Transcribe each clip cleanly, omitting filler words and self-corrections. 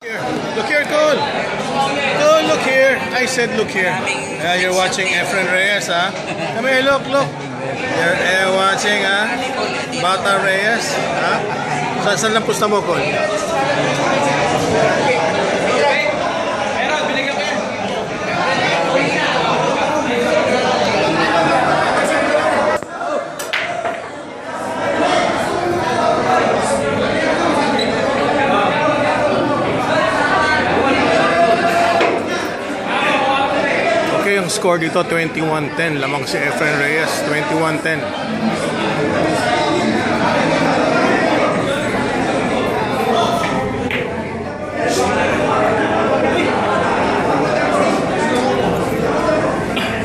Look here, Cole. Cole, look here. I said look here. You're watching Efren Reyes, huh? Come here, look. You're watching, Bata Reyes, huh? Saan lang pusta mo, Cole? Ang score dito 21-10, lamang si Efren Reyes. 21-10.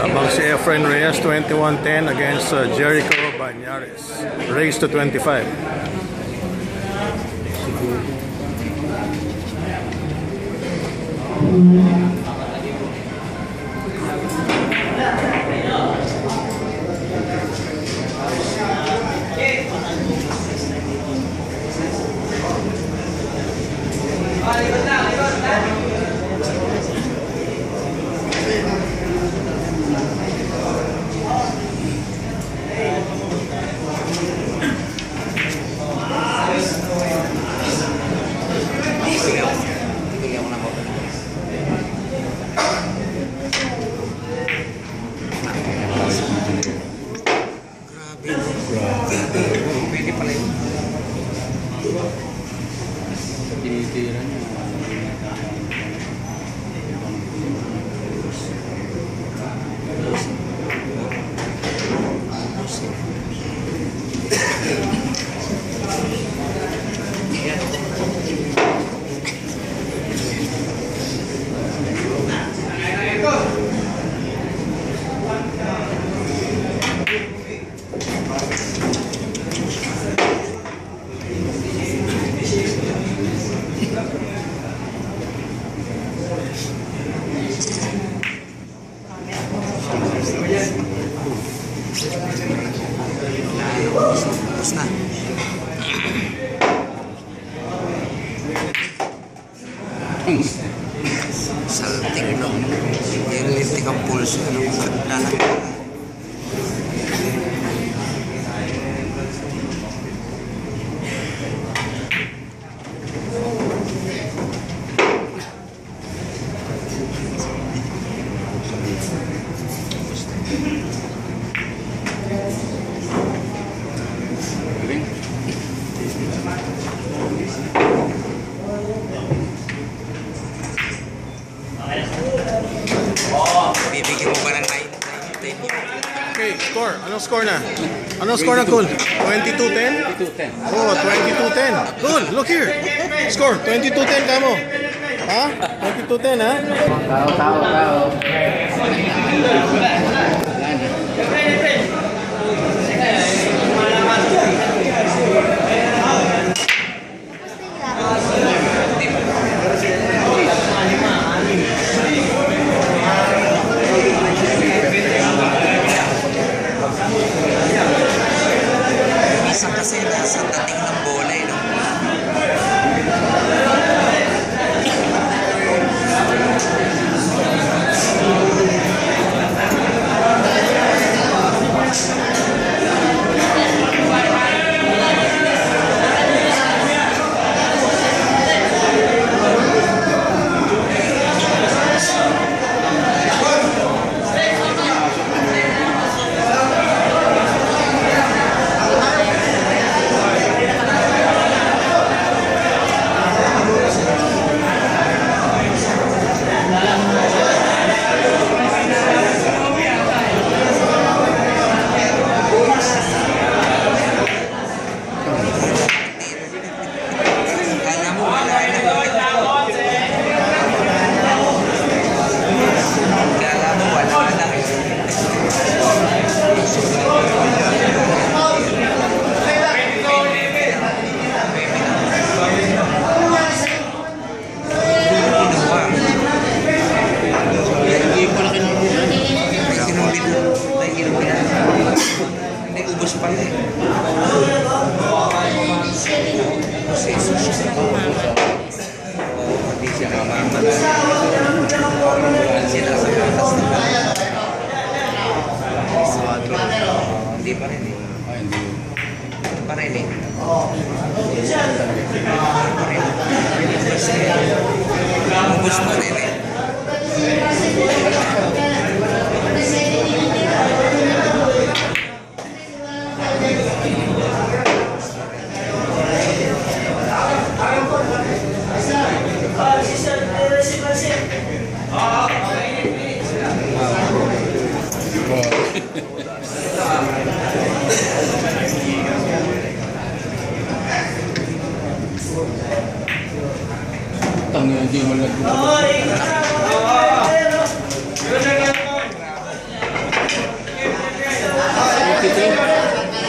Lamang si Efren Reyes 21-10 against Jericho Banyares. Race to 25. Pwede pala yun. Tinitira niya. Tapos na. Salting lang. Yung lifting ang pulso. Lahat. Bibigyan mo ba ng 9-10 yun? Okay, score. Anong score na? Anong score na, Cole? 22-10? 22-10. Oh, 22-10. Cole, look here. Score, 22-10 ka mo. Ha? 22-10, ha? Tao. Kasi nasa dating ng bola no? Siya mamaman. Sila sa katas na ba? Hindi pa rin eh. Hindi pa rin eh. Ubus pa rin eh. Tangin hindi mo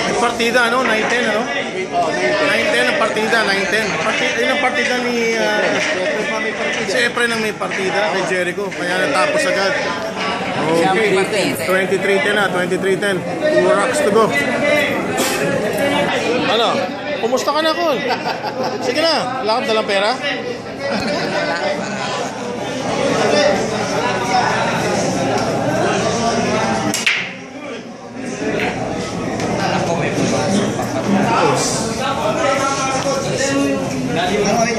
May partida, ano? 9-10, ano? 9-10 ang partida, 9-10. Yun ang partida ni... si Efren ang may partida kay Jericho. Kaya natapos agad. Okay. 23-10 na, 23-10. 2 rocks to go. Ano? Kumusta ka na, Col? Sige na. Wala kang dalang pera? Ako may pumasok pa ka. Ano ito?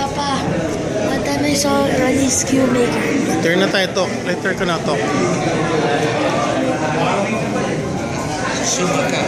Papa, what time I saw Rani's Q maker? Later na tayo, Tok. Later ka na, Tok. Sumaka.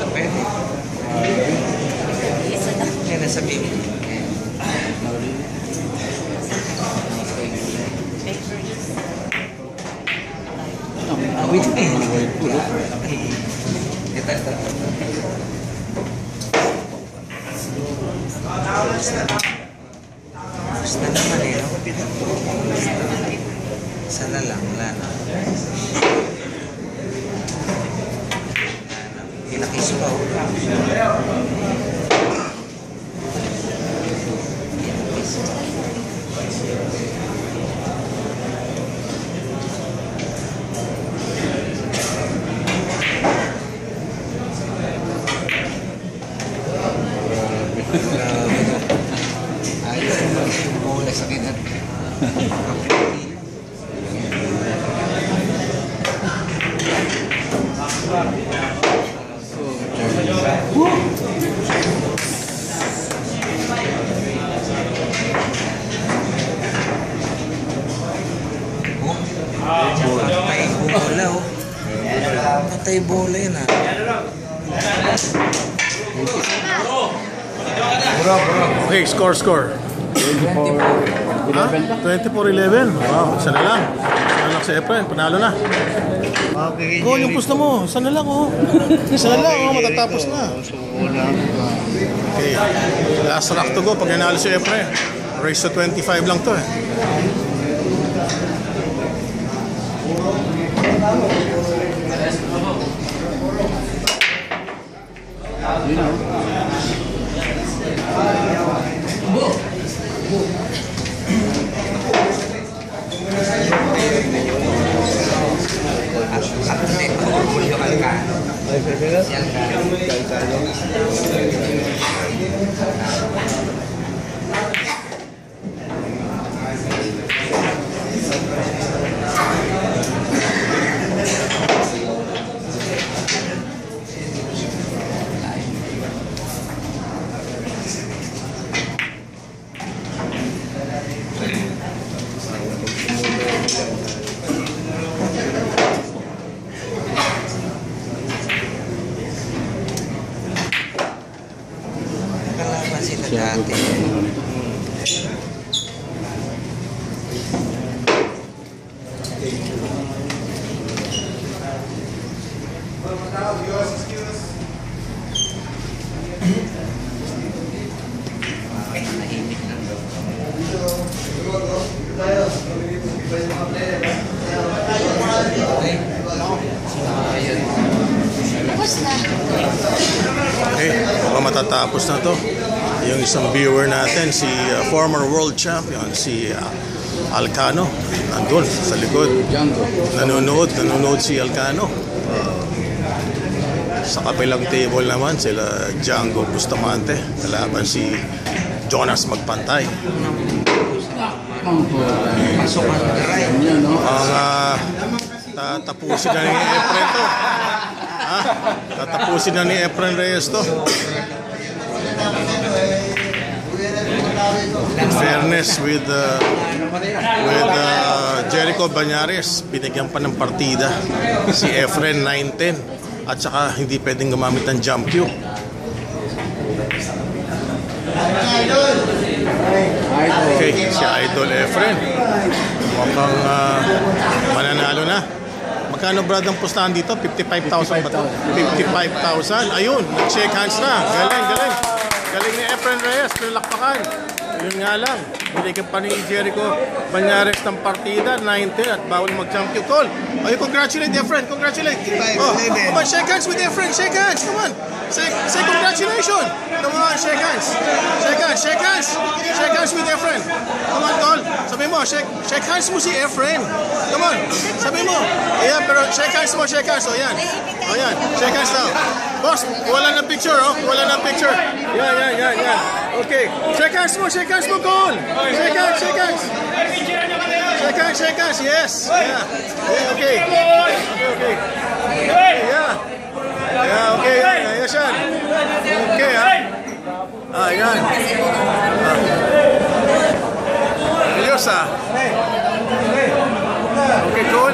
Pwede. Yan nasa baby. Wait eh. Ito. Basta naman eh. Sana lang. Wala na. Inakis pa oh. Ayos mo mag-bola sa kinat. Patay bola oh. Patay bola yan ah. Okay, score. 24. Ha? 24-11. Wow, isa na lang. Relax, Efren. Panalo na. Okay, Oh, yung pusta mo. Isa na lang, oh. Isa na lang, oh. Matatapos na. Okay. Last rock to go. Pag nanalo si Efren. Race to 25 lang to, eh. At hindi, Julio Alcano. Si Alcano. Kalaban sila dati. Nahimik lang daw. Ayun. Tapos na. Okay, mukhang matatapos na to. Yung isang viewer natin, si former world champion, si Alcano. Nandun sa likod. Nanonood si Alcano. Sa kabilang table naman, sila Django Bustamante. Kalaban si Jonas Magpantay. Pasok ang drive. Ang tatapusin na ni Efren to. Tatapusin na ni Efren Reyes to. In fairness with Jericho Banyares, binigyan pa ng partida si Efren 9-10 at saka hindi pwedeng gumamit ng jump cue. Okay, si Idol Efren mukhang mananalo na. Magkano Brad ang pustahan dito? 55,000 ba ito? 55,000. Ayun, nag-shake hands na. Galing, galing. Galing ni Efren Reyes, pinalakpakan. Yun nga lang, binigyan pa ni Jericho Banyares ng partida, 9-10 at bawal mag-champion call. Ay, congratulate Efren, congratulate. Oh, come on, shake hands with Efren, shake hands, come on. Say congratulations. Come on, shake hands. Shake hands, shake hands. Shake hands with Efren. Come on, call. Sabi mo, shake hands mo si Efren. Come on, sabi mo. Ayan, pero shake hands mo, shake hands. O, yan. O, yan, shake hands now. Boss, wala na picture, oh. Wala na picture. Yan. Okay, shake hands mo, call. Shake hands, shake hands. Shake hands, yes. Yeah, okay. Yeah. Yeah, okay. Ayos yan. Okay, ha? Yan. Ayos, ha? Okay, cool.